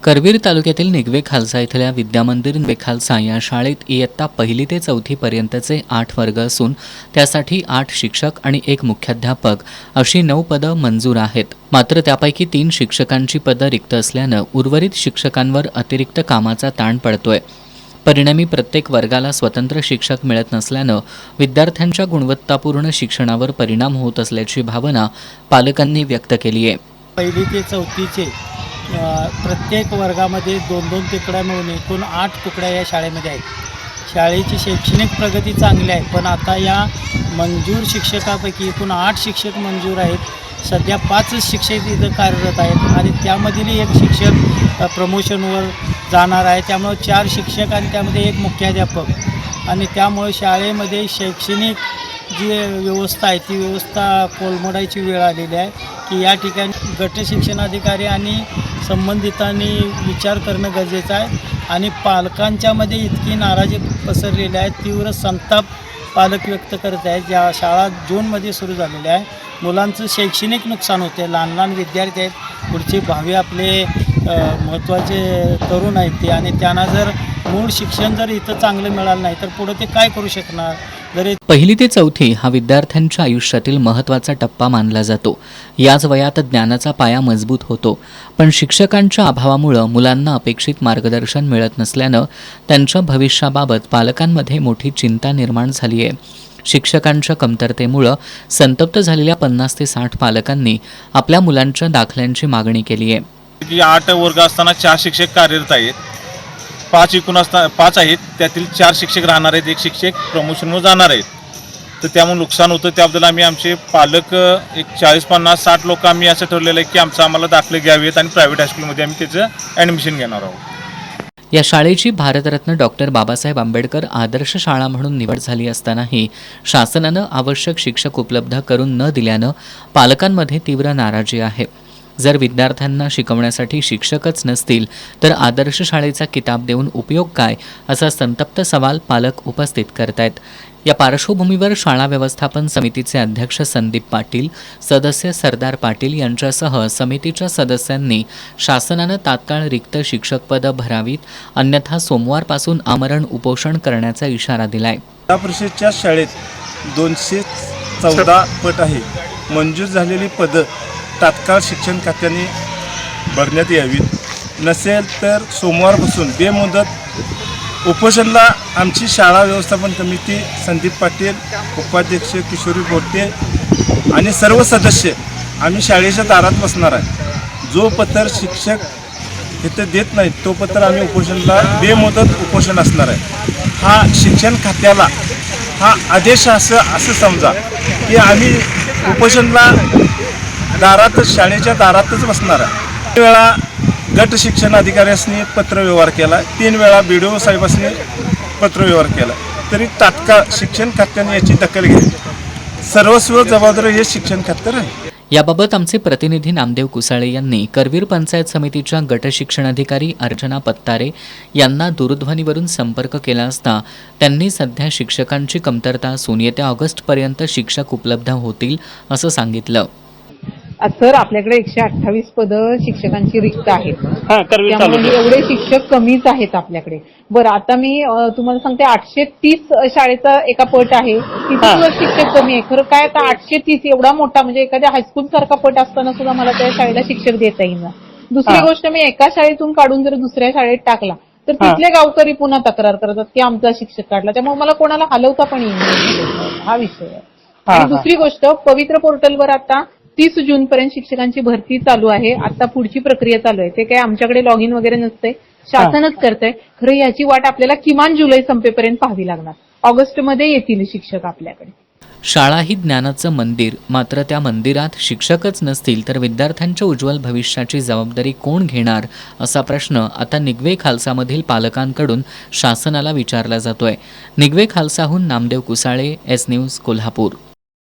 करवीर तालुक्यातील निगवे खालसा इथल्या विद्यामंदिर निगवे खालसा या शाळेत इयत्ता 1ली ते 4थी पर्यंतचे 8 वर्ग असून त्यासाठी 8 शिक्षक आणि 1 मुख्याध्यापक अशी 9 पदं मंजूर आहेत. मात्र त्यापैकी 3 शिक्षकांची पदं रिक्त असल्यानं उर्वरित शिक्षकांवर अतिरिक्त कामाचा ताण पडतोय. परिणामी प्रत्येक वर्गाला स्वतंत्र शिक्षक मिळत नसल्यानं विद्यार्थ्यांच्या गुणवत्तापूर्ण शिक्षणावर परिणाम होत असल्याची भावना पालकांनी व्यक्त केली आहे. 1ली ते 4थीचे प्रत्येक वर्गामध्ये 2-2 तुकड्या मिळून एकूण 8 तुकड्या या शाळेमध्ये आहेत. शाळेची शैक्षणिक प्रगती चांगली आहे, पण आता या मंजूर शिक्षकापैकी एकूण 8 शिक्षक मंजूर आहेत. सध्या 5 शिक्षक इथं कार्यरत आहेत आणि त्यामधील एक शिक्षक प्रमोशनवर जाणार आहे. त्यामुळे 4 शिक्षक आणि त्यामध्ये 1 मुख्याध्यापक आणि त्यामुळे शाळेमध्ये शैक्षणिक जी व्यवस्था आहे ती व्यवस्था कोलमडायची वेळ आलेली आहे की या ठिकाणी गट शिक्षणाधिकारी आणि संबंधितांनी विचार करणं गरजेचं आहे. आणि पालकांच्यामध्ये इतकी नाराजी पसरलेली आहे, तीव्र संताप पालक व्यक्त करत आहेत. ज्या शाळा जूनमध्ये सुरू झालेल्या आहे, मुलांचं शैक्षणिक नुकसान होते. लहान लहान विद्यार्थी आहेत, पुढचे भावी आपले महत्त्वाचे तरुण आहेत ते, आणि त्यांना जर मूळ शिक्षण जर इथं चांगलं मिळालं नाही तर पुढे ते काय करू शकणार. जरी 1ली ते 4थी हा विद्यार्थ्यांच्या आयुष्यातील महत्त्वाचा टप्पा मानला जातो. याच वयात ज्ञानाचा पाया मजबूत होतो, पण शिक्षकांच्या अभावामुळे मुलांना अपेक्षित मार्गदर्शन मिळत नसल्यानं त्यांच्या भविष्याबाबत पालकांमध्ये मोठी चिंता निर्माण झाली आहे. शिक्षकांच्या कमतरतेमुळे संतप्त झालेल्या 50 ते 60 पालकांनी आपल्या मुलांच्या दाखल्यांची मागणी केली आहे. 8 वर्ग असताना 4 शिक्षक कार्यरत आहेत. 5 आहेत, त्यातील 4 शिक्षक राहणार आहेत, 1 शिक्षक प्रमोशनवर जाणार आहेत. तर त्यामुळे नुकसान होतं. त्याबद्दल आमचे पालक एक 40-50-60 लोक आम्ही असं ठरलेलं आहे की आम्हाला दाखले घ्यावेत आणि प्रायव्हेट हायस्कूलमध्ये आम्ही त्याचं ॲडमिशन घेणार आहोत. या शाळेची भारतरत्न डॉक्टर बाबासाहेब आंबेडकर आदर्श शाळा म्हणून निवड झाली असतानाही शासनानं आवश्यक शिक्षक उपलब्ध करून न दिल्यानं पालकांमध्ये तीव्र नाराजी आहे. जर विद्यार्थ्यांना शिकवण्यासाठी शिक्षकच नसतील तर आदर्श शाळेचा किताब देऊन उपयोग काय, असा संतप्त सवाल पालक उपस्थित करतायत. या पार्श्वभूमीवर शाळा व्यवस्थापन समितीचे अध्यक्ष संदीप पाटील, सदस्य सरदार पाटील यांच्यासह समितीच्या सदस्यांनी शासनानं तात्काळ रिक्त शिक्षकपदं भरावीत, अन्यथा सोमवारपासून आमरण उपोषण करण्याचा इशारा दिलाय. जिल्हा परिषदच्या शाळेत 214 पट आहे. मंजूर झालेली पदं तात्काळ शिक्षण खात्याने भरण्यात यावीत. नसेल तर सोमवारपासून बेमुदत उपोषणला आमची शाळा व्यवस्थापन समिती, संदीप पाटील उपाध्यक्ष, किशोरी बोटे आणि सर्व सदस्य आम्ही शाळेच्या दारात बसणार आहे. जो पत्र शिक्षक इथं देत नाहीत तो पत्र आम्ही उपोषणला बेमुदत उपोषण असणार आहे. हा शिक्षण खात्याला हा आदेश असं समजा की आम्ही उपोषणला दारातच, शाळेच्या दारातच बसणार आहे. 3 वेळा गट शिक्षण अधिकाऱ्यांनी पत्रव्यवहार केला, 3 वेळा BDO साहेबांनी पत्रव्यवहार केला, तरी तात्काळ शिक्षण खात्याने याची दखल घेतली. सर्वस्व जबाबदारी हे शिक्षण खातं आहे. याबाबत आमचे प्रतिनिधी नामदेव कुसाळे यांनी करवीर पंचायत समितीच्या गट शिक्षणाधिकारी अर्चना पत्तारे यांना दूरध्वनीवरून संपर्क केला असता त्यांनी सध्या शिक्षकांची कमतरता असून येत्या ऑगस्टपर्यंत शिक्षक उपलब्ध होतील असं सांगितलं. सर, आपल्याकडे 128 पदं शिक्षकांची रिक्त आहेत. त्यामुळे एवढे शिक्षक कमीच आहेत आपल्याकडे. बरं, आता मी तुम्हाला सांगते 830 शाळेचा एका पट आहे, तिथे शिक्षक कमी आहे. खरं काय, आता 830 एवढा मोठा म्हणजे एखाद्या हायस्कूल सारखा पट असताना सुद्धा मला त्या शाळेला शिक्षक देता येईल. दुसरी गोष्ट, मी एका शाळेतून काढून जर दुसऱ्या शाळेत टाकला तर तिथले गावकरी पुन्हा तक्रार करतात की आमचा शिक्षक काढला. त्यामुळे मला कोणाला हलवता पण येईल, हा विषय आहे. आणि दुसरी गोष्ट, पवित्र पोर्टलवर आता 30 जून पर्यंत शिक्षकांची भरती चालू आहे. आता पुढची प्रक्रिया चालू आहे. ते काय आमच्याकडे लॉग इन वगैरे नसते, शासनच करतंय. खरं याची वाट आपल्याला किमान जुलै संपेपर्यंत पाहावी लागणार. ऑगस्टमध्ये येतील शिक्षक आपल्याकडे. शाळा ही ज्ञानाचं मंदिर, मात्र त्या मंदिरात शिक्षकच नसतील तर विद्यार्थ्यांच्या उज्ज्वल भविष्याची जबाबदारी कोण घेणार, असा प्रश्न आता निगवे खालसामधील पालकांकडून शासनाला विचारला जातोय. Nigave खालसाहून Namdev Kusale, S news, Kolhapur.